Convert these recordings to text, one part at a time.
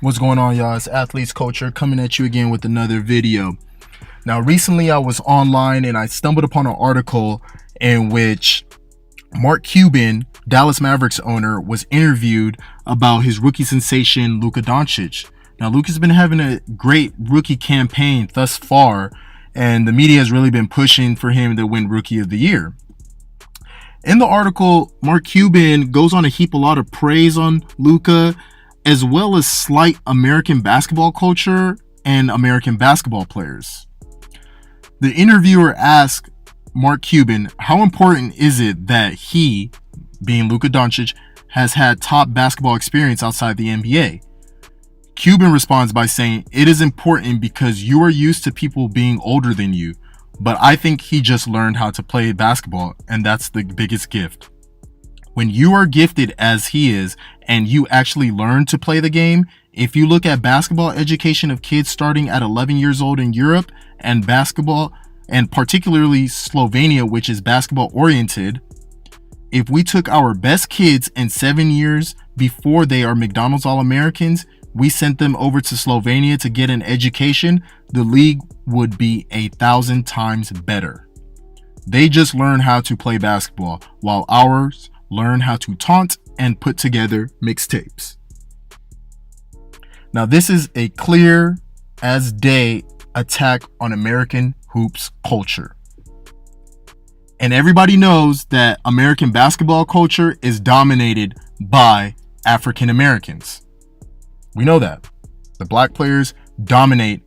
What's going on, y'all? It's Athletes Culture coming at you again with another video. Now, recently I was online and I stumbled upon an article in which Mark Cuban, Dallas Mavericks owner, was interviewed about his rookie sensation, Luka Doncic. Now, Luka's been having a great rookie campaign thus far, and the media has really been pushing for him to win Rookie of the Year. In the article, Mark Cuban goes on to heap a lot of praise on Luka, as well as slight American basketball culture and American basketball players. The interviewer asked Mark Cuban, how important is it that he, being Luka Doncic, has had top basketball experience outside the NBA? Cuban responds by saying, it is important because you are used to people being older than you, but I think he just learned how to play basketball, and that's the biggest gift. When you are gifted as he is, and you actually learn to play the game, if you look at basketball education of kids starting at 11 years old in Europe and basketball, and particularly Slovenia, which is basketball oriented, if we took our best kids in 7 years before they are McDonald's All-Americans, we sent them over to Slovenia to get an education, the league would be 1,000 times better. They just learn how to play basketball, while ours learn how to taunt and put together mixtapes. Now, this is a clear as day attack on American hoops culture. And everybody knows that American basketball culture is dominated by African Americans. We know that. The black players dominate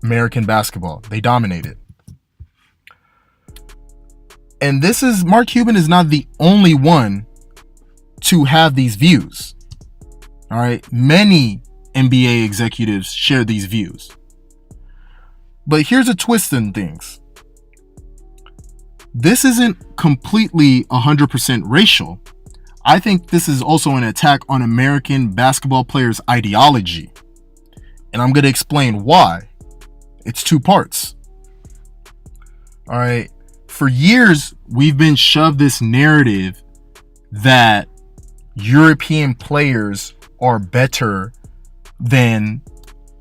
American basketball. They dominate it. And this is, Mark Cuban is not the only one to have these views. All right. Many NBA executives share these views. But here's a twist in things. This isn't completely 100% racial. I think this is also an attack on American basketball players' ideology. And I'm going to explain why. It's two parts. All right. For years, we've been shoved this narrative that European players are better than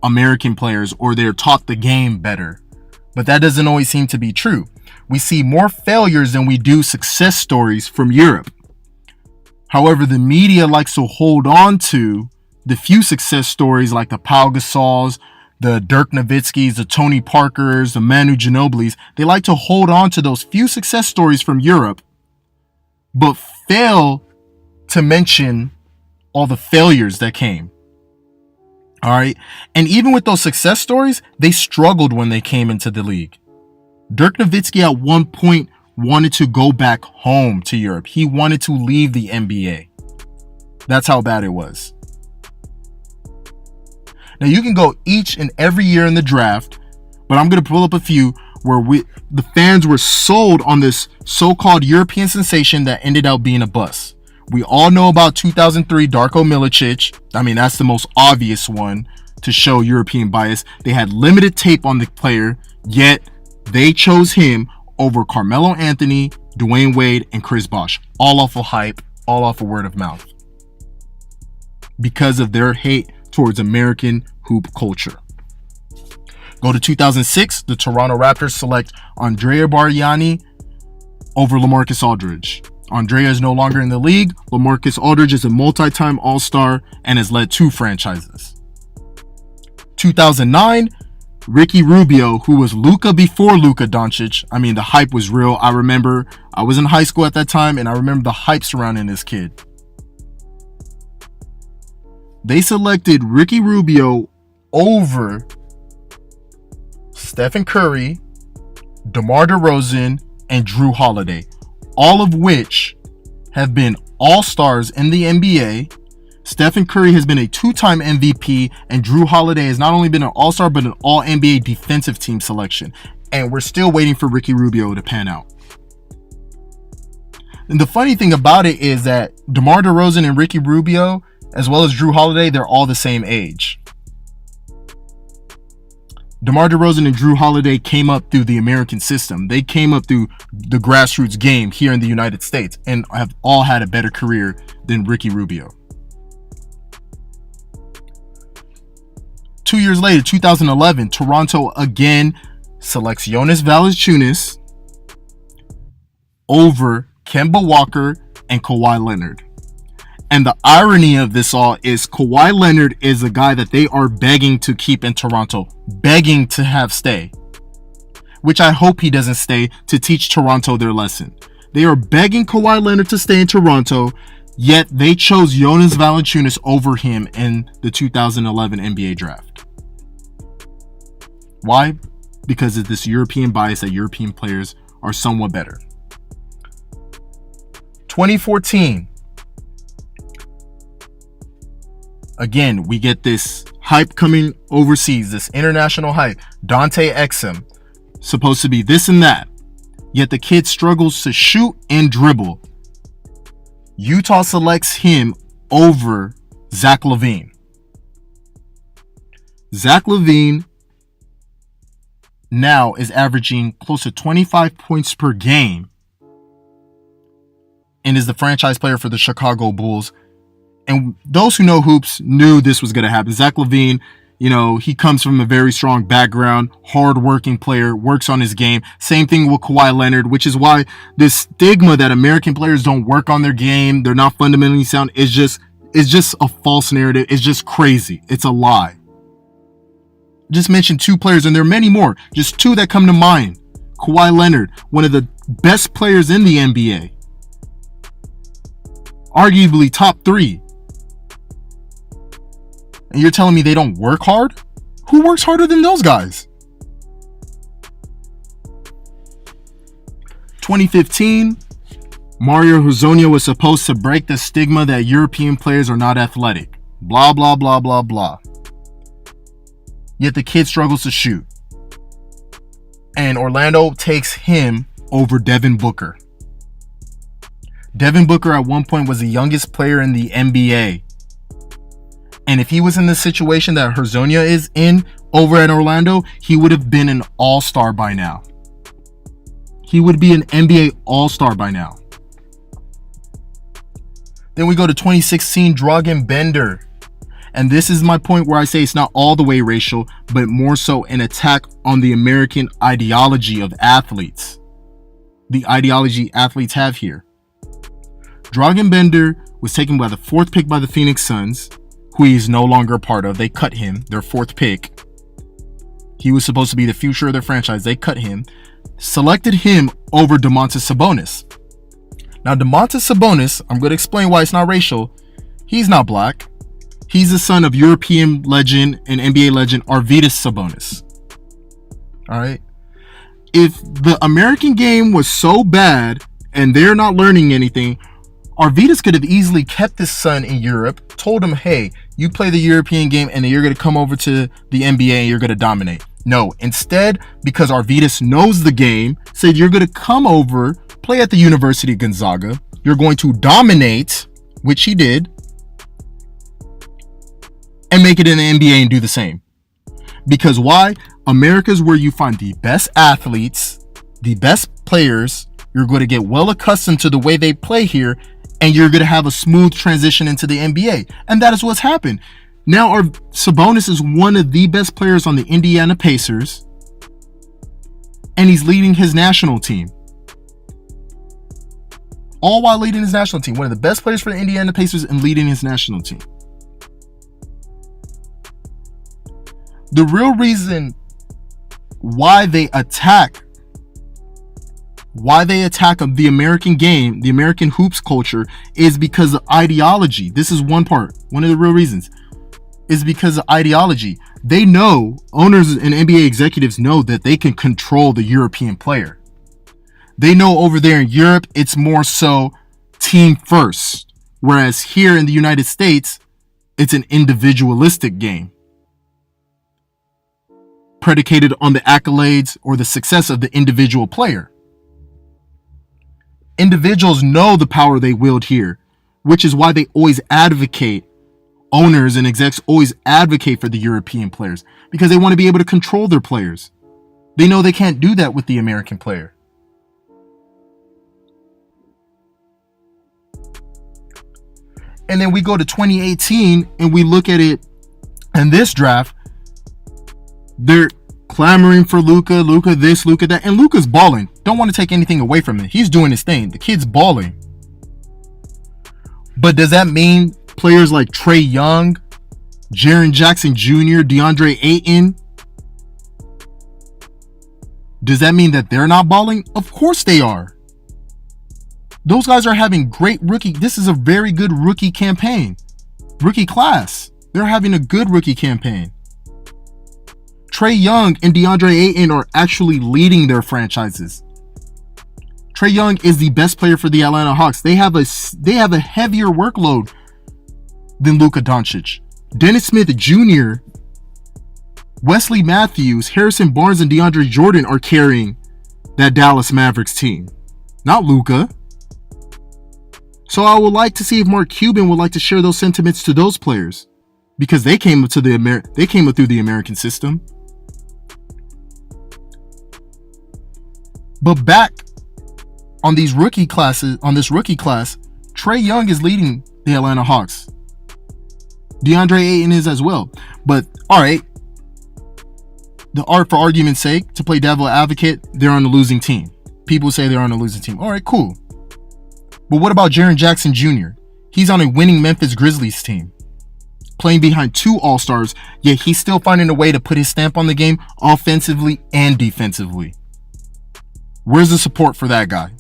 American players, or they're taught the game better. But that doesn't always seem to be true. We see more failures than we do success stories from Europe. However, the media likes to hold on to the few success stories like the Pau Gasols, the Dirk Nowitzkis, the Tony Parkers, the Manu Ginobilis. They like to hold on to those few success stories from Europe, but fail to mention all the failures that came. All right. And even with those success stories, they struggled when they came into the league. Dirk Nowitzki at one point wanted to go back home to Europe. He wanted to leave the NBA. That's how bad it was. Now, you can go each and every year in the draft, but I'm going to pull up a few where the fans were sold on this so-called European sensation that ended up being a bust. We all know about 2003 Darko Milicic. I mean, that's the most obvious one to show European bias. They had limited tape on the player, yet they chose him over Carmelo Anthony, Dwayne Wade, and Chris Bosh. All off of hype, all off of word of mouth. Because of their hate towards American hoop culture. Go to 2006, the Toronto Raptors select Andrea Bargnani over LaMarcus Aldridge. Andrea is no longer in the league. LaMarcus Aldridge is a multi-time All-Star and has led 2 franchises. 2009, Ricky Rubio, who was Luka before Luka Doncic. I mean, the hype was real. I remember I was in high school at that time, and I remember the hype surrounding this kid. They selected Ricky Rubio over Stephen Curry, DeMar DeRozan, and Drew Holiday, all of which have been all-stars in the NBA. Stephen Curry has been a 2-time MVP, and Drew Holiday has not only been an all-star, but an all-NBA defensive team selection. And we're still waiting for Ricky Rubio to pan out. And the funny thing about it is that DeMar DeRozan and Ricky Rubio, as well as Drew Holiday, they're all the same age. DeMar DeRozan and Drew Holiday came up through the American system. They came up through the grassroots game here in the United States and have all had a better career than Ricky Rubio. 2 years later, 2011, Toronto again selects Jonas Valanciunas over Kemba Walker and Kawhi Leonard. And the irony of this all is Kawhi Leonard is a guy that they are begging to keep in Toronto, begging to have stay, which I hope he doesn't stay to teach Toronto their lesson. They are begging Kawhi Leonard to stay in Toronto, yet they chose Jonas Valanciunas over him in the 2011 NBA draft. Why? Because of this European bias that European players are somewhat better. 2014. Again, we get this hype coming overseas, this international hype. Dante Exum, supposed to be this and that. Yet the kid struggles to shoot and dribble. Utah selects him over Zach LaVine. Zach LaVine now is averaging close to 25 points per game and is the franchise player for the Chicago Bulls. And those who know hoops knew this was going to happen. Zach LaVine, he comes from a very strong background, hard-working player, works on his game. Same thing with Kawhi Leonard, which is why this stigma that American players don't work on their game, they're not fundamentally sound, is just a false narrative. It's just crazy. It's a lie. Just mentioned 2 players, and there are many more. Just 2 that come to mind. Kawhi Leonard, one of the best players in the NBA. Arguably top 3. And you're telling me they don't work hard? Who works harder than those guys? 2015, Mario Hezonja was supposed to break the stigma that European players are not athletic. Blah, blah, blah, blah, blah. Yet the kid struggles to shoot. And Orlando takes him over Devin Booker. Devin Booker at one point was the youngest player in the NBA. And if he was in the situation that Hezonja is in over at Orlando, he would have been an all-star by now. He would be an NBA all-star by now. Then we go to 2016, Dragan Bender. And this is my point where I say it's not all the way racial, but more so an attack on the American ideology of athletes. The ideology athletes have here. Dragan Bender was taken by the 4th pick by the Phoenix Suns, who he is no longer a part of. They cut him, their 4th pick. He was supposed to be the future of their franchise. They cut him. Selected him over Domantas Sabonis. Now, Domantas Sabonis, I'm going to explain why it's not racial. He's not black. He's the son of European legend and NBA legend Arvydas Sabonis. All right. If the American game was so bad and they're not learning anything, Arvydas could have easily kept his son in Europe, told him, hey, you play the European game and then you're going to come over to the NBA and you're going to dominate. No, instead, because Arvydas knows the game, said you're going to come over, play at the University of Gonzaga, you're going to dominate, which he did, and make it in the NBA and do the same. Because why? America's where you find the best athletes, the best players. You're going to get well accustomed to the way they play here, and you're going to have a smooth transition into the NBA. And that is what's happened. Now our Sabonis is one of the best players on the Indiana Pacers, and he's leading his national team. All while leading his national team. One of the best players for the Indiana Pacers and leading his national team. The real reason why they attack the American game, the American hoops culture, is because of ideology. This is one part. One of the real reasons is because of ideology. They know, owners and NBA executives know that they can control the European player. They know over there in Europe, it's more so team first. Whereas here in the United States, it's an individualistic game, predicated on the accolades or the success of the individual player. Individuals know the power they wield here, which is why they always advocate, owners and execs always advocate for the European players, because they want to be able to control their players. They know they can't do that with the American player. And then we go to 2018 and we look at it in this draft. They're clamoring for Luka, Luka this, Luka that, and Luka's balling. Don't want to take anything away from him. He's doing his thing. The kid's balling. But does that mean players like Trae Young, Jaren Jackson Jr., DeAndre Ayton, does that mean that they're not balling? Of course they are. Those guys are having great rookie. This is a very good rookie campaign. Rookie class. They're having a good rookie campaign. Trae Young and DeAndre Ayton are actually leading their franchises. Trae Young is the best player for the Atlanta Hawks. They have a heavier workload than Luka Doncic. Dennis Smith Jr., Wesley Matthews, Harrison Barnes, and DeAndre Jordan are carrying that Dallas Mavericks team, not Luka. So I would like to see if Mark Cuban would like to share those sentiments to those players, because they came up through the American system. But back on these rookie classes, on this rookie class, Trae Young is leading the Atlanta Hawks. DeAndre Ayton is as well. But all right, for argument's sake, to play devil advocate, they're on the losing team. People say they're on a losing team. All right, cool. But what about Jaren Jackson Jr.? He's on a winning Memphis Grizzlies team, playing behind two All-Stars, yet he's still finding a way to put his stamp on the game offensively and defensively. Where's the support for that guy?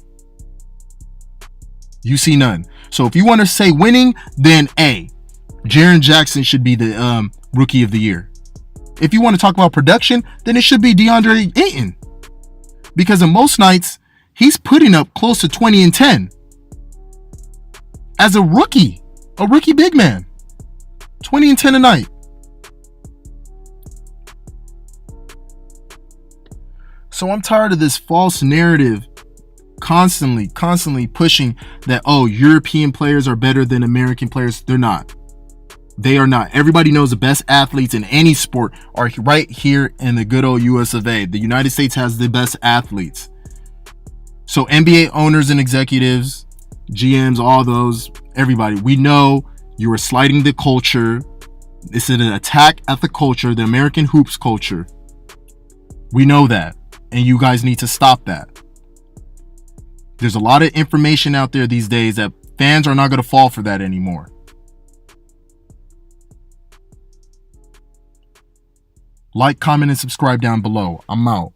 You see none. So if you want to say winning, then Jaren Jackson should be the Rookie of the Year. If you want to talk about production, then it should be DeAndre Ayton. Because in most nights, he's putting up close to 20 and 10. As a rookie big man. 20 and 10 a night. So I'm tired of this false narrative constantly pushing that, European players are better than American players. They're not. They are not. Everybody knows the best athletes in any sport are right here in the good old US of A. The United States has the best athletes. So NBA owners and executives, GMs, all those, everybody, we know you are slighting the culture. This is an attack at the culture, the American hoops culture. We know that. And you guys need to stop that. There's a lot of information out there these days that fans are not going to fall for that anymore. Like, comment, and subscribe down below. I'm out.